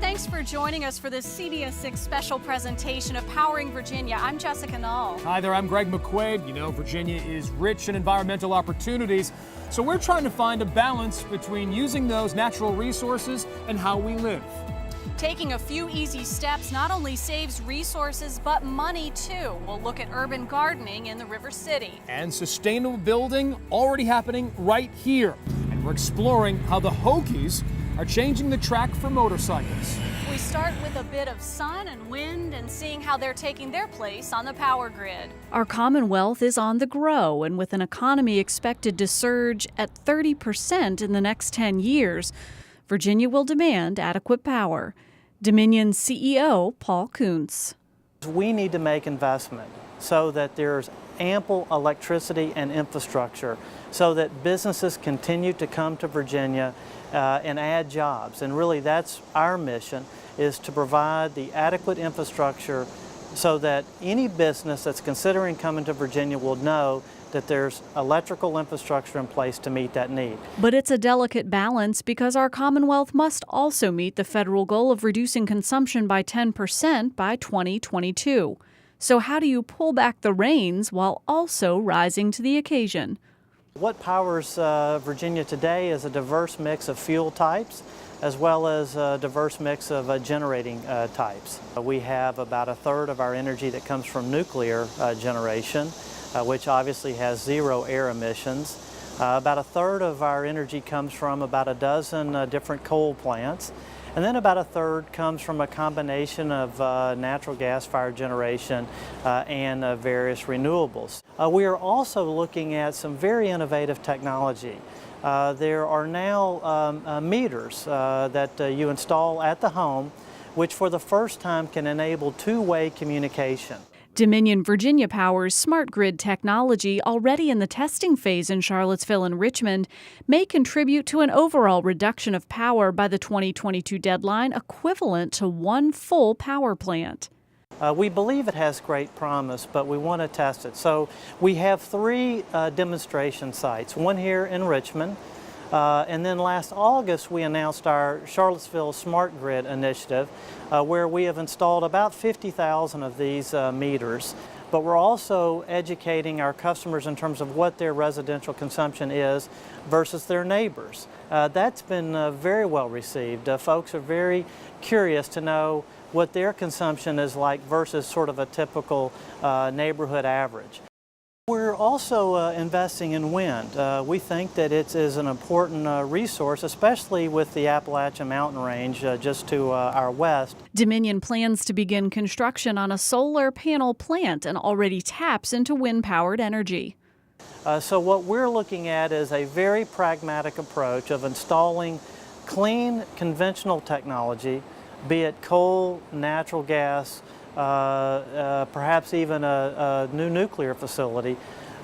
Thanks for joining us for this CBS 6 special presentation of Powering Virginia. I'm Jessica Null. Hi there, I'm Greg McQuaid. You know, Virginia is rich in environmental opportunities, so we're trying to find a balance between using those natural resources and how we live. Taking a few easy steps not only saves resources, but money too. We'll look at urban gardening in the River City. And sustainable building already happening right here. And we're exploring how the Hokies are changing the track for motorcycles. We start with a bit of sun and wind and seeing how they're taking their place on the power grid. Our Commonwealth is on the grow, and with an economy expected to surge at 30% in the next 10 years, Virginia will demand adequate power. Dominion CEO Paul Koonce. We need to make investment so that there's ample electricity and infrastructure so that businesses continue to come to Virginia and add jobs. And really that's our mission, is to provide the adequate infrastructure so that any business that's considering coming to Virginia will know that there's electrical infrastructure in place to meet that need. But it's a delicate balance because our Commonwealth must also meet the federal goal of reducing consumption by 10% by 2022. So how do you pull back the reins while also rising to the occasion? What powers Virginia today is a diverse mix of fuel types as well as a diverse mix of generating types. We have about a third of our energy that comes from nuclear generation, which obviously has zero air emissions. About a third of our energy comes from about a dozen different coal plants. And then about a third comes from a combination of natural gas-fired generation and various renewables. We are also looking at some very innovative technology. There are now meters that you install at the home, which for the first time can enable two-way communication. Dominion Virginia Power's smart grid technology, already in the testing phase in Charlottesville and Richmond, may contribute to an overall reduction of power by the 2022 deadline, equivalent to one full power plant. We believe it has great promise, but we want to test it. So we have three demonstration sites, one here in Richmond, and then last August we announced our Charlottesville Smart Grid initiative, where we have installed about 50,000 of these meters. But we're also educating our customers in terms of what their residential consumption is versus their neighbors. That's been very well received. Folks are very curious to know what their consumption is like versus sort of a typical neighborhood average. We're also investing in wind. We think that it is an important resource, especially with the Appalachian Mountain Range just to our west. Dominion plans to begin construction on a solar panel plant and already taps into wind-powered energy. So what we're looking at is a very pragmatic approach of installing clean, conventional technology, be it coal, natural gas, perhaps even a new nuclear facility,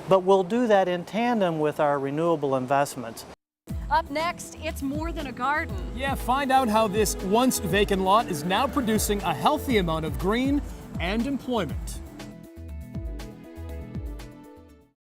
but we'll do that in tandem with our renewable investments. Up next, it's more than a garden. Yeah, find out how this once vacant lot is now producing a healthy amount of green and employment.